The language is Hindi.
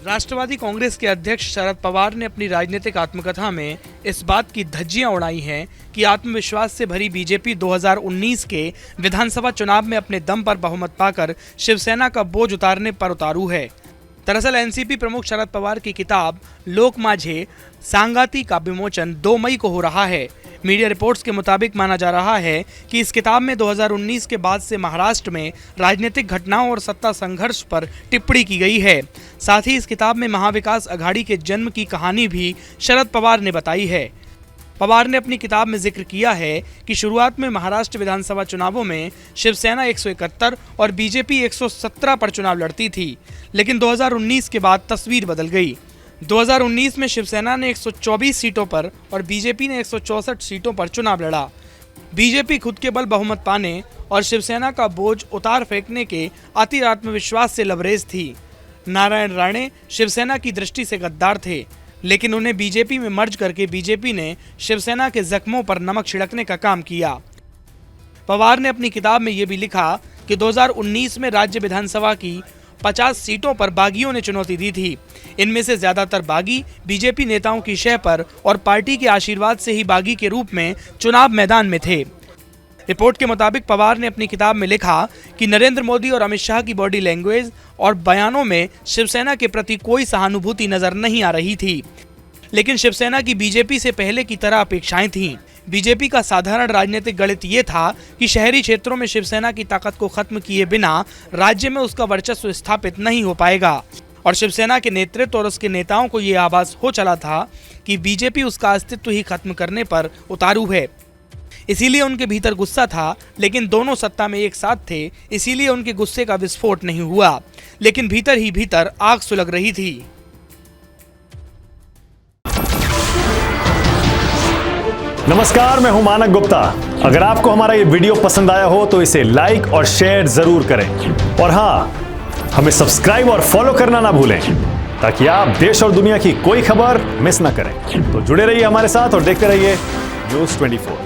राष्ट्रवादी कांग्रेस के अध्यक्ष शरद पवार ने अपनी राजनीतिक आत्मकथा में इस बात की धज्जियां उड़ाई हैं कि आत्मविश्वास से भरी बीजेपी 2019 के विधानसभा चुनाव में अपने दम पर बहुमत पाकर शिवसेना का बोझ उतारने पर उतारू है। दरअसल एनसीपी प्रमुख शरद पवार की किताब लोक माझे सांगाती का विमोचन 2 मई को हो रहा है। मीडिया रिपोर्ट्स के मुताबिक माना जा रहा है कि इस किताब में 2019 के बाद से महाराष्ट्र में राजनीतिक घटनाओं और सत्ता संघर्ष पर टिप्पणी की गई है। साथ ही इस किताब में महाविकास अघाड़ी के जन्म की कहानी भी शरद पवार ने बताई है। पवार ने अपनी किताब में जिक्र किया है कि शुरुआत में महाराष्ट्र विधानसभा चुनावों में शिवसेना 171 और बीजेपी 117 पर चुनाव लड़ती थी, लेकिन 2019 के बाद तस्वीर बदल गई। 2019 में शिवसेना ने 124 सीटों पर और बीजेपी ने 164 सीटों पर चुनाव लड़ा। बीजेपी खुद के बल बहुमत पाने और शिवसेना का बोझ उतार फेंकने के अति आत्मविश्वास से लबरेज थी। नारायण राणे शिवसेना की दृष्टि से गद्दार थे, लेकिन उन्हें बीजेपी में मर्ज करके बीजेपी ने शिवसेना के जख्मों पर नमक छिड़कने का काम किया। पवार ने अपनी किताब में ये भी लिखा कि 2019 में राज्य विधानसभा की 50 सीटों पर बागियों ने चुनौती दी थी। इनमें से ज्यादातर बागी बीजेपी नेताओं की शह पर और पार्टी के आशीर्वाद से ही बागी के रूप में चुनाव मैदान में थे। रिपोर्ट के मुताबिक पवार ने अपनी किताब में लिखा कि नरेंद्र मोदी और अमित शाह की बॉडी लैंग्वेज और बयानों में शिवसेना के प्रति कोई सहानुभूति नजर नहीं आ रही थी, लेकिन शिवसेना की बीजेपी से पहले की तरह अपेक्षाएं थीं। बीजेपी का साधारण राजनीतिक गणित ये था कि शहरी क्षेत्रों में शिवसेना की ताकत को खत्म किए बिना राज्य में उसका वर्चस्व स्थापित नहीं हो पाएगा, और शिवसेना के नेतृत्व और उसके नेताओं को ये आभास हो चला था कि बीजेपी उसका अस्तित्व ही खत्म करने पर उतारू है। इसीलिए उनके भीतर गुस्सा था, लेकिन दोनों सत्ता में एक साथ थे, इसीलिए उनके गुस्से का विस्फोट नहीं हुआ, लेकिन भीतर ही भीतर आग सुलग रही थी। नमस्कार, मैं हूं मानक गुप्ता। अगर आपको हमारा ये वीडियो पसंद आया हो तो इसे लाइक और शेयर जरूर करें, और हाँ, हमें सब्सक्राइब और फॉलो करना ना भूलें ताकि आप देश और दुनिया की कोई खबर मिस ना करें। तो जुड़े रहिए हमारे साथ और देखते रहिए न्यूज़ 24।